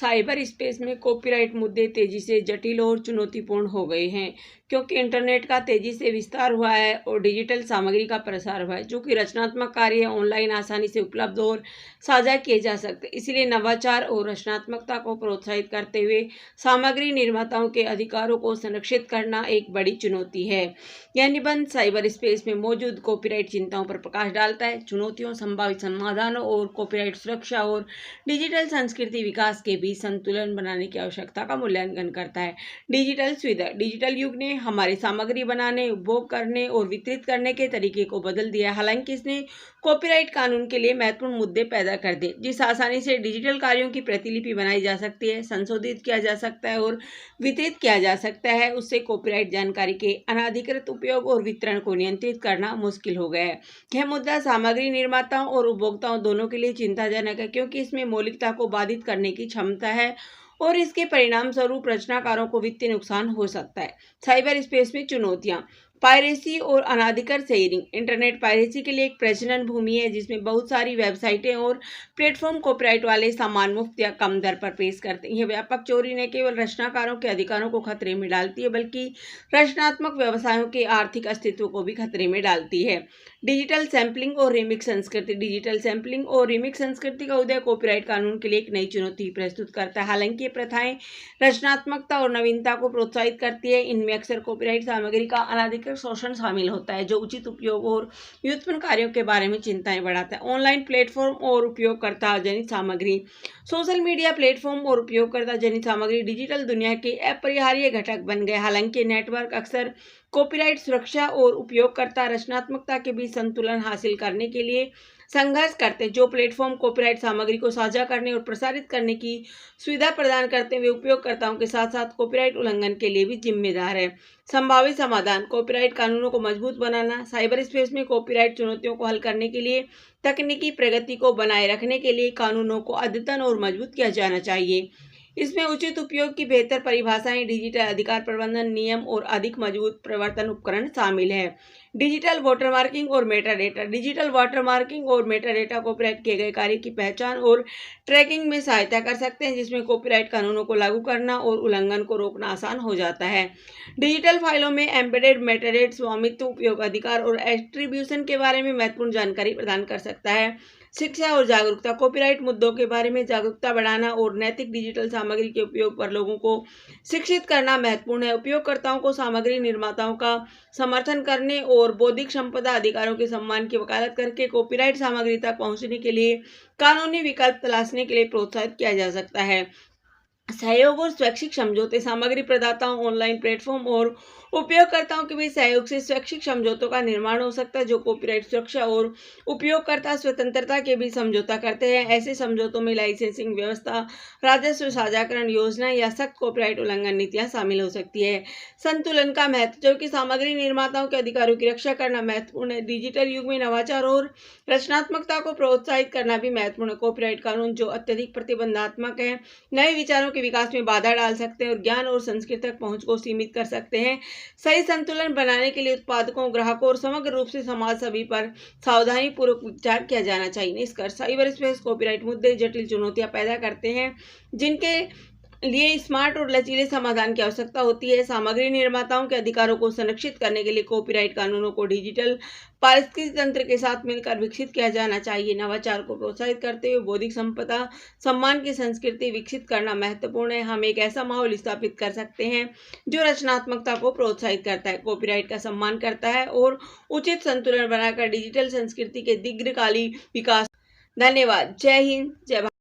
Cyber space में copyright मुद्दे तेजी से जटिल और चुनौतीपूर्ण हो गए हैं, क्योंकि इंटरनेट का तेजी से विस्तार हुआ है और डिजिटल सामग्री का प्रसार हुआ है, जो कि रचनात्मक कार्य ऑनलाइन आसानी से उपलब्ध और साझा किए जा सकते हैं। इसलिए नवाचार और रचनात्मकता को प्रोत्साहित करते हुए सामग्री निर्माताओं के अधिकारों को संरक्षित करना एक बड़ी चुनौती है। यह निबंध साइबर स्पेस में मौजूद कॉपीराइट चिंताओं पर प्रकाश डालता है, चुनौतियों, संभावित समाधानों और कॉपीराइट सुरक्षा और डिजिटल संस्कृति विकास के बीच संतुलन बनाने की आवश्यकता का मूल्यांकन करता है। डिजिटल सुविधा। डिजिटल युग ने हमारी सामग्री बनाने, उपभोग करने और वितरित करने के तरीके को बदल दिया है। हालांकि इसने कॉपीराइट कानून के लिए महत्वपूर्ण मुद्दे पैदा कर दिए। जिस आसानी से डिजिटल कार्यों की प्रतिलिपि बनाई जा सकती है, संशोधित किया जा सकता है और वितरित किया जा सकता है, उससे कॉपीराइट जानकारी के अनाधिकृत उपयोग और वितरण को नियंत्रित करना मुश्किल हो गया है। यह मुद्दा सामग्री निर्माताओं और उपभोक्ताओं दोनों के लिए चिंताजनक है, क्योंकि इसमें मौलिकता को बाधित करने की क्षमता है और इसके परिणाम स्वरूप रचनाकारों को वित्तीय नुकसान हो सकता है। साइबर स्पेस में चुनौतियां। पायरेसी और अनाधिकृत शेयरिंग। इंटरनेट पायरेसी के लिए एक प्रजनन भूमि है, जिसमें बहुत सारी वेबसाइटें और प्लेटफॉर्म कॉपीराइट वाले सामान मुफ्त या कम दर पर पेश करते हैं। यह व्यापक चोरी न केवल रचनाकारों के अधिकारों को खतरे में डालती है, बल्कि रचनात्मक व्यवसायों के आर्थिक अस्तित्व को भी खतरे में डालती है। डिजिटल सैंपलिंग और रिमिक्स संस्कृति। डिजिटल सैंपलिंग और रिमिक्स संस्कृति का उदय कॉपीराइट कानून के लिए एक नई चुनौती प्रस्तुत करता है। हालांकि ये प्रथाएं रचनात्मकता और नवीनता को प्रोत्साहित करती है, इनमें अक्सर कॉपीराइट सामग्री का अनाधिकृत शोषण शामिल होता है, जो उचित उपयोग और व्युत्पन्न कार्यों के बारे में चिंताएं बढ़ाता है। ऑनलाइन प्लेटफॉर्म और उपयोगकर्ता जनित सामग्री। सोशल मीडिया प्लेटफॉर्म और उपयोगकर्ता जनित सामग्री डिजिटल दुनिया के अपरिहार्य घटक बन गए। हालांकि नेटवर्क अक्सर कॉपीराइट सुरक्षा और उपयोगकर्ता रचनात्मकता के बीच संतुलन हासिल करने के लिए संघर्ष करते हैं। जो प्लेटफॉर्म कॉपीराइट सामग्री को साझा करने और प्रसारित करने की सुविधा प्रदान करते हैं, वे उपयोगकर्ताओं के साथ साथ कॉपीराइट उल्लंघन के लिए भी जिम्मेदार है। संभावित समाधान। कॉपीराइट कानूनों को मजबूत बनाना। साइबर स्पेस में कॉपीराइट चुनौतियों को हल करने के लिए तकनीकी प्रगति को बनाए रखने के लिए कानूनों को अद्यतन और मजबूत किया जाना चाहिए। इसमें उचित उपयोग की बेहतर परिभाषाएं, डिजिटल अधिकार प्रबंधन नियम और अधिक मजबूत प्रवर्तन उपकरण शामिल है। डिजिटल वाटरमार्किंग और मेटाडेटा। डिजिटल वाटरमार्किंग और मेटाडेटा कॉपीराइट किए गए कार्य की पहचान और ट्रैकिंग में सहायता कर सकते हैं, जिसमें कॉपीराइट कानूनों को लागू करना और उल्लंघन को रोकना आसान हो जाता है। डिजिटल फाइलों में एम्बेडेड मेटाडेटा स्वामित्व, उपयोग अधिकार और एट्रीब्यूशन के बारे में महत्वपूर्ण जानकारी प्रदान कर सकता है। शिक्षा और जागरूकता। कॉपीराइट मुद्दों के बारे में जागरूकता बढ़ाना और नैतिक डिजिटल सामग्री के उपयोग पर लोगों को शिक्षित करना महत्वपूर्ण है। उपयोगकर्ताओं को सामग्री निर्माताओं का समर्थन करने और बौद्धिक संपदा अधिकारों के सम्मान की वकालत करके कॉपीराइट सामग्री तक पहुंचने के लिए कानूनी विकल्प तलाशने के लिए प्रोत्साहित किया जा सकता है। सहयोग और स्वैच्छिक समझौते। सामग्री प्रदाताओं, ऑनलाइन प्लेटफॉर्म और उपयोगकर्ताओं के बीच सहयोग से स्वैच्छिक समझौतों का निर्माण हो सकता है, जो कॉपीराइट सुरक्षा और उपयोगकर्ता स्वतंत्रता के बीच समझौता करते हैं। ऐसे समझौतों में लाइसेंसिंग व्यवस्था, राजस्व साझाकरण योजना या सख्त कॉपीराइट उल्लंघन नीतियां शामिल हो सकती है। संतुलन का महत्व। जबकि सामग्री निर्माताओं के अधिकारों की रक्षा करना महत्वपूर्ण है, डिजिटल युग में नवाचार और रचनात्मकता को प्रोत्साहित करना भी महत्वपूर्ण है। कॉपीराइट कानून जो अत्यधिक प्रतिबंधात्मक है, नए विचारों के विकास में बाधा डाल सकते हैं और ज्ञान और संस्कृति तक पहुंच को सीमित कर सकते हैं। सही संतुलन बनाने के लिए उत्पादकों, ग्राहकों और समग्र रूप से समाज सभी पर सावधानी पूर्वक विचार किया जाना चाहिए। निष्कर्ष। साइबर स्पेस कॉपीराइट मुद्दे जटिल चुनौतियां पैदा करते हैं, जिनके लिए स्मार्ट और लचीले समाधान की आवश्यकता होती है। सामग्री निर्माताओं के अधिकारों को संरक्षित करने के लिए कॉपीराइट कानूनों को डिजिटल पारिस्थितिकी तंत्र के साथ मिलकर विकसित किया जाना चाहिए। नवाचार को प्रोत्साहित करते हुए बौद्धिक संपदा सम्मान की संस्कृति विकसित करना महत्वपूर्ण है। हम एक ऐसा माहौल स्थापित कर सकते हैं जो रचनात्मकता को प्रोत्साहित करता है, कॉपीराइट का सम्मान करता है और उचित संतुलन बनाकर डिजिटल संस्कृति के दीर्घकालीन विकास। धन्यवाद। जय हिंद, जय भारत।